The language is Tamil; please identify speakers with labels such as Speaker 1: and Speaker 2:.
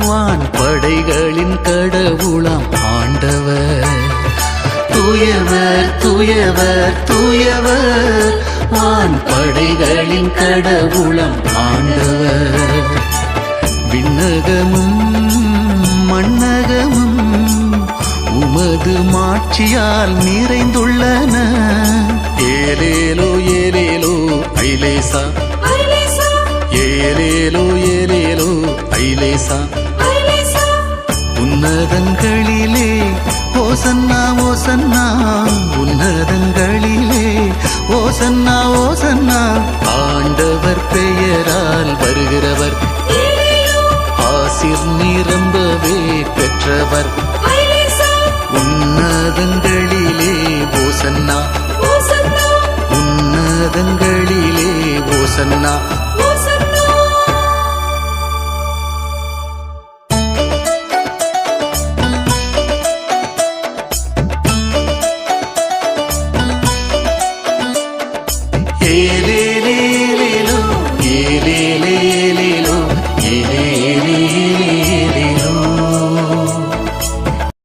Speaker 1: வான் படைகளின் கடவுளாம் ஆண்டவர். தூயவர் தூயவர் தூயவர், வான் படைகளின் கடவுளாம் ஆண்டவர். விண்ணகமும் மண்ணகமும் உமது மாட்சியால் நிறைந்துள்ளன. ஏலேலோ ஏலேலோ ஐலேசா, ஏலேலோ ஏலேலோ ஐலேசா. உன்னதங்களிலே ஓசன்னா ஓசன்னா, உன்னதங்களிலே ஓசன்னா ஓசன்னா. ஆண்டவர் பெயரால் வருகிறவர், ஆசீர் நிரம்பவே பெற்றவர். உன்னதங்களிலே ஓசன்னா, உன்னதங்களிலே ஓசன்னா.